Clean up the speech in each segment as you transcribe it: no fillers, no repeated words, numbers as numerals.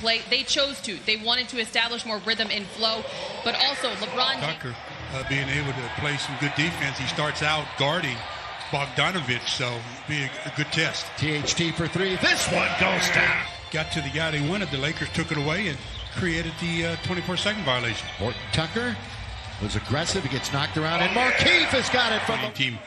play. They chose to. They wanted to establish more rhythm and flow, but also LeBron Tucker being able to play some good defense. He starts out guarding Bogdanovich, so it'll be a good test. THT for three. This one goes down. Got to the guy they wanted. The Lakers took it away and created the 24-second violation. Horton Tucker was aggressive. He gets knocked around, and Markieff has got it from the team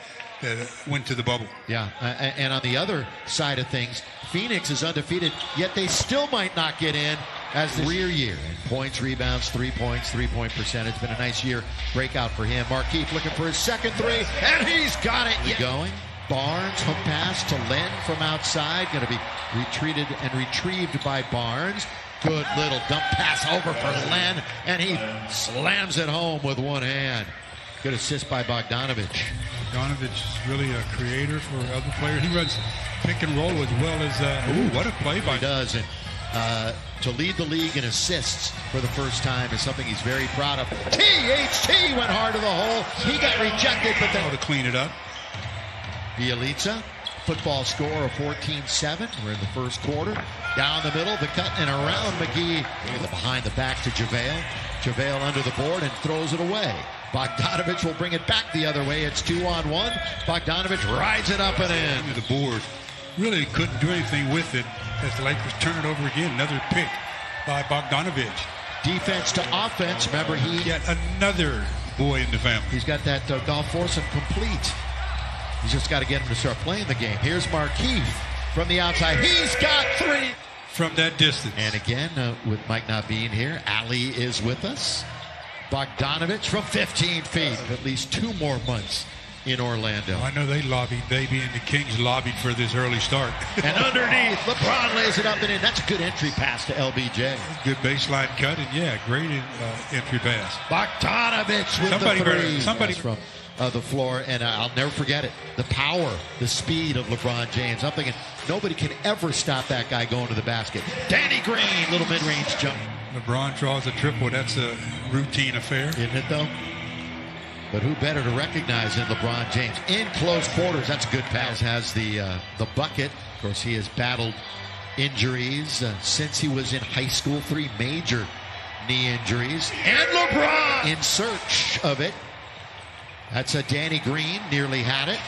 that went to the bubble. Yeah, and on the other side of things, Phoenix is undefeated, yet they still might not get in as the rear year. And points, rebounds, 3 points, three-point percentage. Been a nice year breakout for him. Markieff looking for his second three, and he's got it. Going. Barnes, hook pass to Len from outside. Going to be retreated and retrieved by Barnes. Good little dump pass over for Len, and he slams it home with one hand. Good assist by Bogdanovich. Bogdanovich is really a creator for other players. He runs pick and roll as well as, what a play by him. He does, and to lead the league in assists for the first time is something he's very proud of. THT went hard to the hole. He got rejected, but then to clean it up. Bielitsa, football score of 14-7. We're in the first quarter. Down the middle, the cut, and around McGee. Behind the back to JaVale. JaVale under the board and throws it away. Bogdanovich will bring it back the other way. It's 2-on-1. Bogdanovich rides it up and in. The board really couldn't do anything with it as the Lakers turn it over again. Another pick by Bogdanovich. Defense to offense. Remember, yet another boy in the family. He's got that golf foursome complete. He's just got to get him to start playing the game. Here's Markieff from the outside. He's got three. From that distance. And again, with Mike not being here, Ali is with us. Bogdanovich from 15 feet. At least 2 more months in Orlando. I know they lobbied, Baby and the Kings lobbied for this early start. And underneath, LeBron lays it up and in. That's a good entry pass to LBJ. Good baseline cut, and great entry pass. Bogdanovich with the three. From the floor, and I'll never forget it. The power, the speed of LeBron James. I'm thinking nobody can ever stop that guy going to the basket. Danny Green, little mid-range jump. LeBron draws a triple. That's a routine affair. Isn't it, though? But who better to recognize than LeBron James? In close quarters, that's a good pass. Has the bucket. Of course, he has battled injuries since he was in high school. 3 major knee injuries. And LeBron in search of it. That's a Danny Green, nearly had it.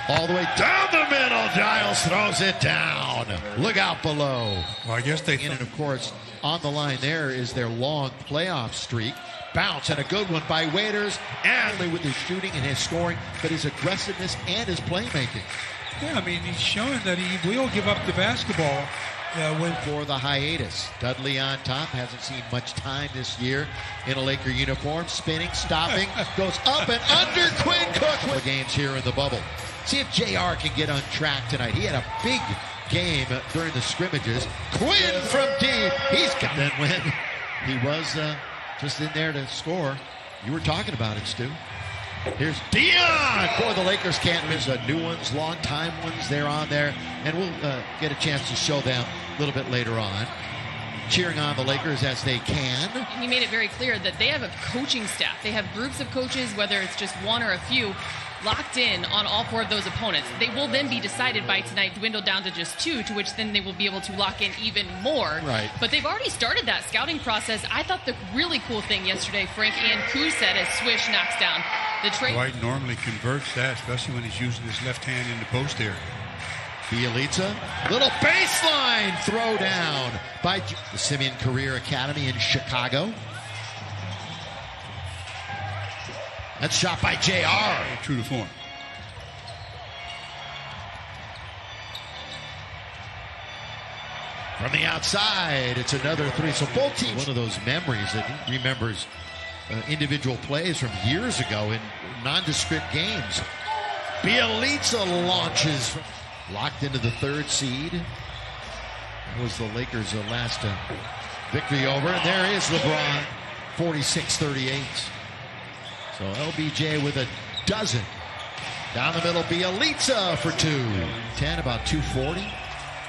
All the way down the middle, Giles throws it down. Look out below. Well, I guess they... And of course, on the line there is their long playoff streak. Bounce, and a good one by Waiters. And with his shooting and his scoring, but his aggressiveness and his playmaking. Yeah, I mean, he's showing that he will give up the basketball. For the hiatus. Dudley on top, hasn't seen much time this year in a Laker uniform. Spinning, stopping, goes up and under. Quinn Cook with games here in the bubble. See if JR can get on track tonight. He had a big game during the scrimmages. Quinn from deep. He's got that win. He was just in there to score. You were talking about it, Stu. Here's Dion. Boy, the Lakers can't miss new ones, long-time ones. They're on there, and we'll get a chance to show them a little bit later on. Cheering on the Lakers as they can. He made it very clear that they have a coaching staff. They have groups of coaches, whether it's just one or a few, locked in on all 4 of those opponents. They will then be decided by tonight, dwindle down to just 2, to which then they will be able to lock in even more. Right. But they've already started that scouting process. I thought the really cool thing yesterday, Frank and Kuz said, as Swish knocks down the trade. White normally converts that, especially when he's using his left hand in the post area. Bielitsa, little baseline throw down by the Simeon Career Academy in Chicago. That's shot by JR. True to form. From the outside, it's another 3. So both teams, one of those memories that he remembers individual plays from years ago in nondescript games. Bielitsa launches, locked into the 3rd seed. That was the Lakers' last victory over. And there is LeBron, 46-38. So LBJ with a dozen. Down the middle, Bielitsa for 2. 10, about 240.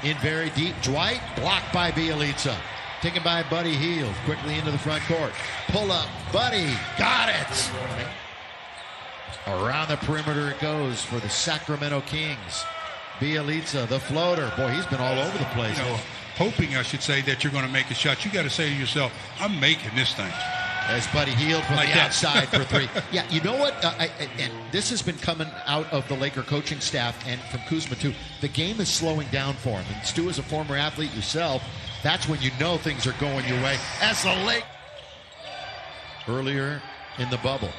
In very deep, Dwight, blocked by Bielitsa. Taken by Buddy Hield, quickly into the front court. Pull up, Buddy, got it! Around the perimeter it goes for the Sacramento Kings. Bielitsa, the floater. Boy, he's been all over the place. hoping, I should say, that you're going to make a shot. You got to say to yourself, I'm making this thing. As Buddy Hield from Like the that. outside for three. Yeah, you know what? And this has been coming out of the Laker coaching staff and from Kuzma, too. The game is slowing down for him. And Stu, as a former athlete yourself, that's when you know things are going your way. As the Lake earlier in the bubble.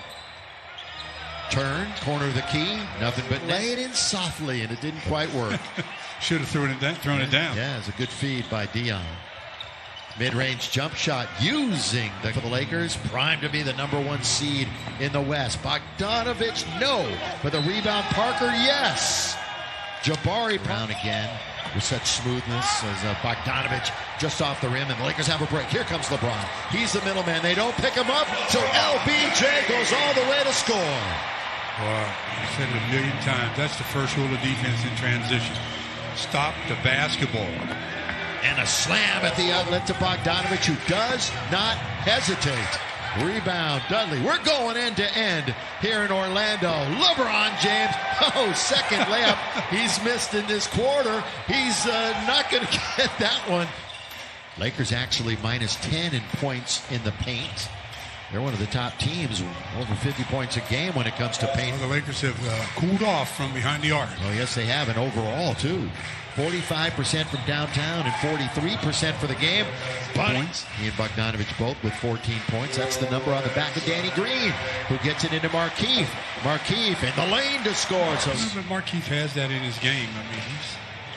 Turn, corner of the key, nothing but lay it in softly, and it didn't quite work. Should have thrown it down. Yeah, it's a good feed by Dion. Mid-range jump shot using for the Lakers, primed to be the #1 seed in the West. Bogdanovich, no. For the rebound, Parker, yes. Jabari Brown again with such smoothness as Bogdanovich just off the rim, and the Lakers have a break. Here comes LeBron. He's the middleman. They don't pick him up, so LBJ goes all the way to score. Well, I said it a million times. That's the first rule of defense in transition. Stop the basketball. And a slam at the outlet to Bogdanovich, who does not hesitate. Rebound, Dudley. We're going end to end here in Orlando. LeBron James, second layup. He's missed in this quarter. He's not going to get that one. Lakers actually minus 10 in points in the paint. They're one of the top teams, over 50 points a game when it comes to paint. Well, the Lakers have cooled off from behind the arc. Oh, yes, they have, and overall, too. 45% from downtown and 43% for the game. Points. He and Bogdanovich both with 14 points. That's the number on the back of Danny Green, who gets it into Markieff. Markieff in the lane to score. So But Markieff has that in his game. I mean,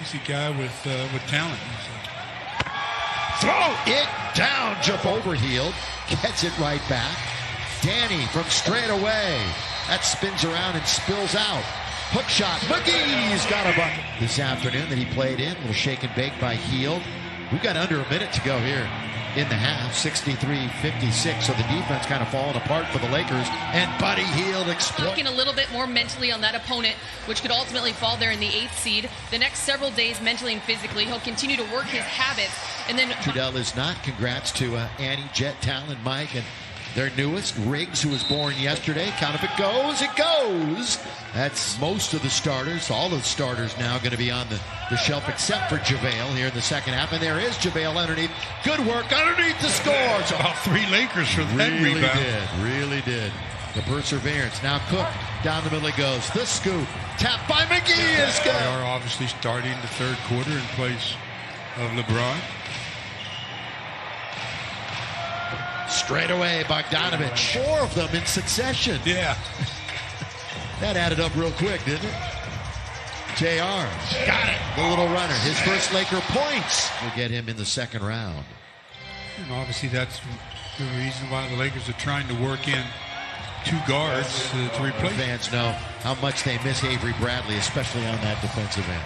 he's a guy with talent. throw it down. Jump over Hield. Gets it right back. Danny from straight away. That spins around and spills out. Hook shot. McGee's got a bucket this afternoon that he played in. A little shake and bake by Hield. We've got under a minute to go here in the half. 63-56. So the defense kind of falling apart for the Lakers. And Buddy Hield Looking a little bit more mentally on that opponent, which could ultimately fall there in the 8th seed. The next several days, mentally and physically, he'll continue to work his habits. And then Trudell is not. Congrats to Annie, Jet, Talon, Mike, and their newest, Riggs, who was born yesterday. Count if it goes, it goes. That's most of the starters. All of the starters now going to be on the shelf except for JaVale here in the second half. And there is JaVale underneath. Good work underneath the score. So about 3 Lakers for that rebound. Really did. The perseverance. Now Cook down the middle he goes. The scoop. Tap by McGee is good. They are obviously starting the third quarter in place of LeBron. Straight away, Bogdanovich. 4 of them in succession. Yeah. That added up real quick, didn't it? JR. Got it. The little runner. His first Laker points will get him in the second round. And obviously that's the reason why the Lakers are trying to work in 2 guards to replace. Fans know how much they miss Avery Bradley, especially on that defensive end.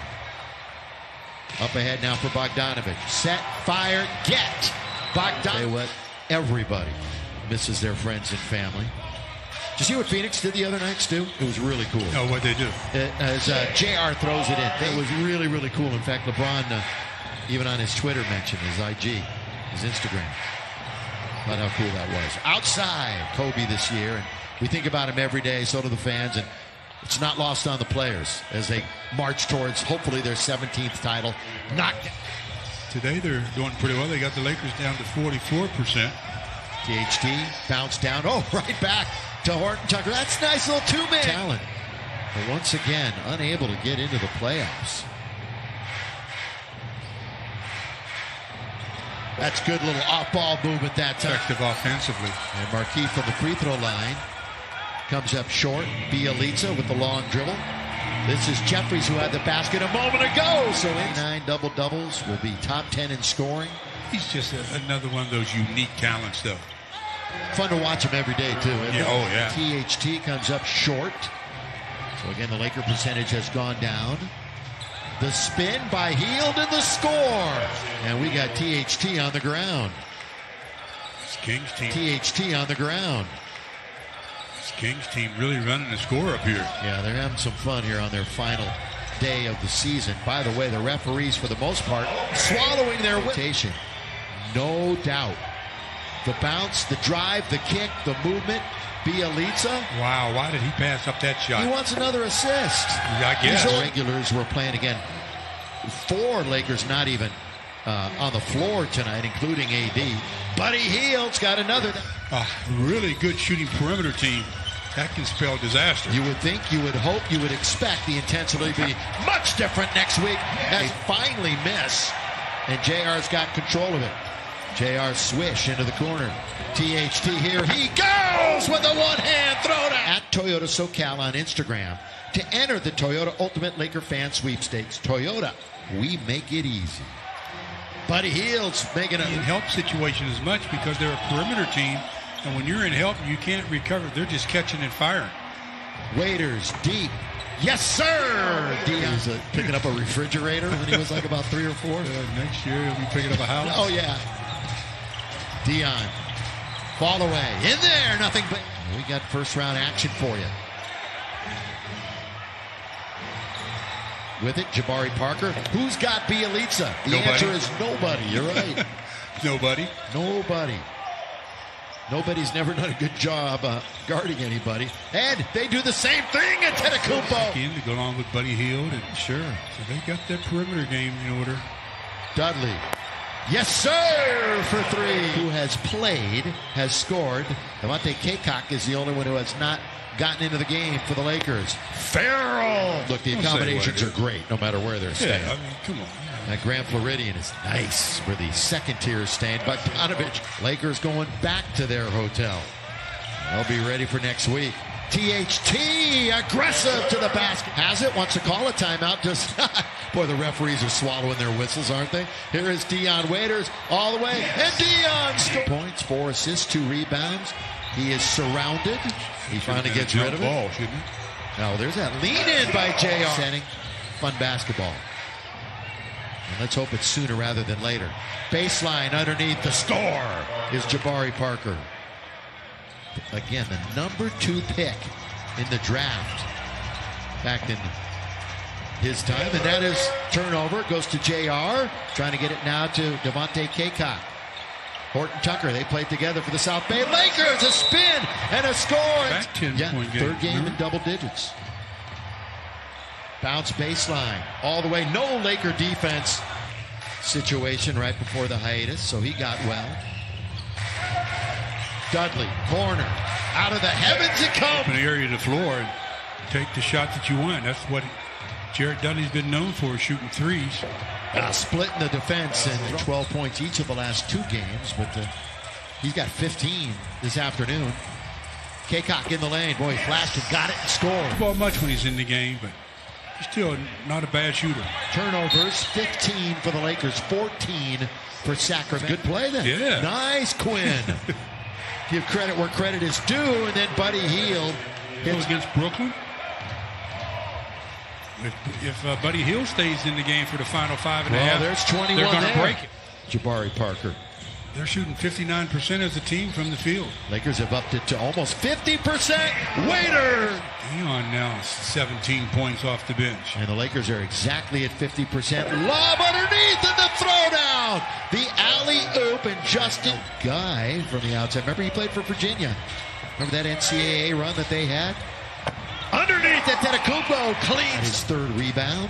Up ahead now for Bogdanovich. Set, fire, get. Bogdanovich. What everybody misses their friends and family. Did you see what Phoenix did the other night, Stu? It was really cool. Oh, what'd they do? As JR throws it in. It was really, really cool. In fact, LeBron, even on his Twitter, mentioned his IG, his Instagram, about how cool that was. Outside, Kobe this year. And we think about him every day, so do the fans. And it's not lost on the players as they march towards, hopefully, their 17th title. Today they're doing pretty well. They got the Lakers down to 44%. THT bounced down. Oh, right back to Horton Tucker. That's nice little 2-man talent. But once again, unable to get into the playoffs. That's good little off-ball movement that time. Effective offensively. And Markieff from the free throw line comes up short. Bielitsa with the long dribble. This is Jeffries, who had the basket a moment ago. So 9 double-doubles, will be top 10 in scoring. He's just another one of those unique talents, though. Fun to watch him every day, too. Yeah, oh, yeah. THT comes up short. So, again, the Laker percentage has gone down. The spin by Hield and the score. And we got THT on the ground. This Kings team. THT on the ground. This Kings team really running the score up here. Yeah, they're having some fun here on their final day of the season. By the way, the referees, for the most part, swallowing their rotation. No doubt. The bounce, the drive, the kick, the movement. Bielitsa. Wow, why did he pass up that shot? He wants another assist. Yeah, I guess. These regulars were playing again. 4 Lakers not even on the floor tonight, including AD. Buddy Hield's got another. A really good shooting perimeter team. That can spell disaster. You would think, you would hope, you would expect the intensity to be much different next week. They finally miss, and JR's got control of it. JR swish into the corner. THT here. He goes with a one-hand throwdown. At Toyota SoCal on Instagram to enter the Toyota Ultimate Laker Fan Sweepstakes. Toyota, we make it easy. Buddy Hield's making a in help situation as much because they're a perimeter team, and when you're in help, you can't recover. They're just catching and firing. Waiters deep. Yes, sir. Dion was picking up a refrigerator when he was like about 3 or 4. Next year, he'll be picking up a house. Oh, yeah. Dion. Fall away. In there. Nothing but. We got first round action for you. With it, Jabari Parker. Who's got Bielitsa? The answer is nobody. You're right. Nobody. Nobody. Nobody's never done a good job guarding anybody. And they do the same thing at Antetokounmpo. Again, to go along with Buddy Hield. And sure. So they got that perimeter game in order. Dudley. Yes, sir, for 3. Who has played, has scored. Devontae Cacok is the only one who has not gotten into the game for the Lakers. Farrell. Look, the accommodations are great no matter where they're staying. Yeah, I mean, come on. That Grand Floridian is nice for the second tier staying by Panovich. Lakers going back to their hotel. They'll be ready for next week. THT aggressive to the basket. Has it, wants to call a timeout. Just boy, the referees are swallowing their whistles, aren't they? Here is Dion Waiters all the way. And Dion scores. Points, 4 assists, 2 rebounds. He is surrounded. He finally gets rid of it. Now there's that lean in by JR. Setting fun basketball. And let's hope it's sooner rather than later. Baseline underneath the score is Jabari Parker. Again, the number 2 pick in the draft back in his time. And that is turnover. Goes to JR. Trying to get it now to Devontae Cacok. Horton Tucker, they played together for the South Bay Lakers. A spin and a score. Back 10-point game. Third game in double digits. Bounce baseline all the way. No Laker defense situation right before the hiatus, so he got well. Dudley, corner. Out of the heavens it comes. Open area of the floor and take the shot that you want. That's what Jared Dudley's been known for, shooting threes. Splitting the defense and 12 points each of the last 2 games, but he's got 15 this afternoon. Cacok in the lane. Boy, he flashed and got it and scored. Well, much when he's in the game, but he's still not a bad shooter. Turnovers, 15 for the Lakers, 14 for Sacramento. Good play then. Yeah. Nice, Quinn. Give credit where credit is due, and then Buddy Hield hits against Brooklyn. If Buddy Hield stays in the game for the final 5.5, there's 21 they're going to break it. Jabari Parker. They're shooting 59% as a team from the field. Lakers have upped it to almost 50%. Waiter! Dion now 17 points off the bench. And the Lakers are exactly at 50%. Lob underneath and the throwdown. The alley-oop and Justin Guy from the outside. Remember he played for Virginia. Remember that NCAA run that they had? Underneath Antetokounmpo, clean. His 3rd rebound.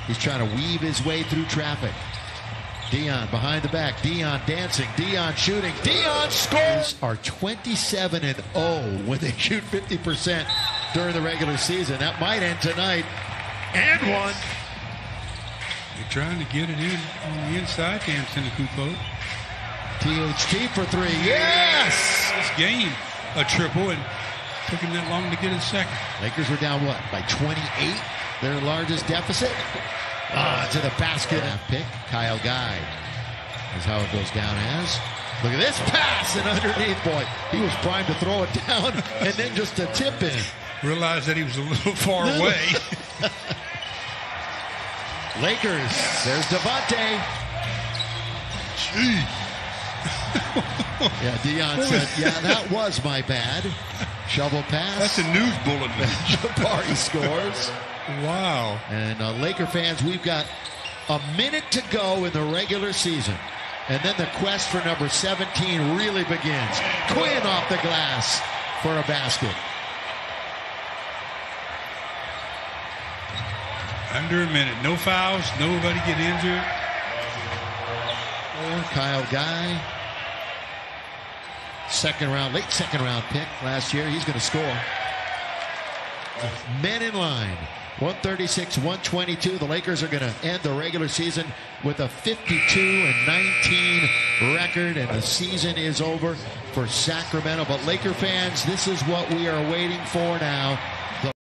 He's trying to weave his way through traffic. Dion behind the back. Dion dancing. Dion shooting. Dion scores. Are 27-0 when they shoot 50% during the regular season. That might end tonight. And one. They're trying to get it in on the inside. Antetokounmpo. THT for 3. Yes. This game a triple and took him that long to get his second. Lakers were down what? By 28. Their largest deficit. To the basket. Pick Kyle Guy is how it goes down as. Look at this pass and underneath, boy. He was primed to throw it down and then just a tip in. Realized that he was a little far away. Lakers. There's Devontae. Gee. Yeah, Dion said, yeah, that was my bad. Shovel pass. That's a news bulletin. Jabari scores. Wow. And Laker fans, we've got a minute to go in the regular season. And then the quest for number 17 really begins. Quinn off the glass for a basket. Under a minute. No fouls. Nobody get injured. Kyle Guy. Late second round pick last year. He's going to score. Men in line. 136-122. The Lakers are going to end the regular season with a 52-19 record, and the season is over for Sacramento. But Laker fans, this is what we are waiting for now.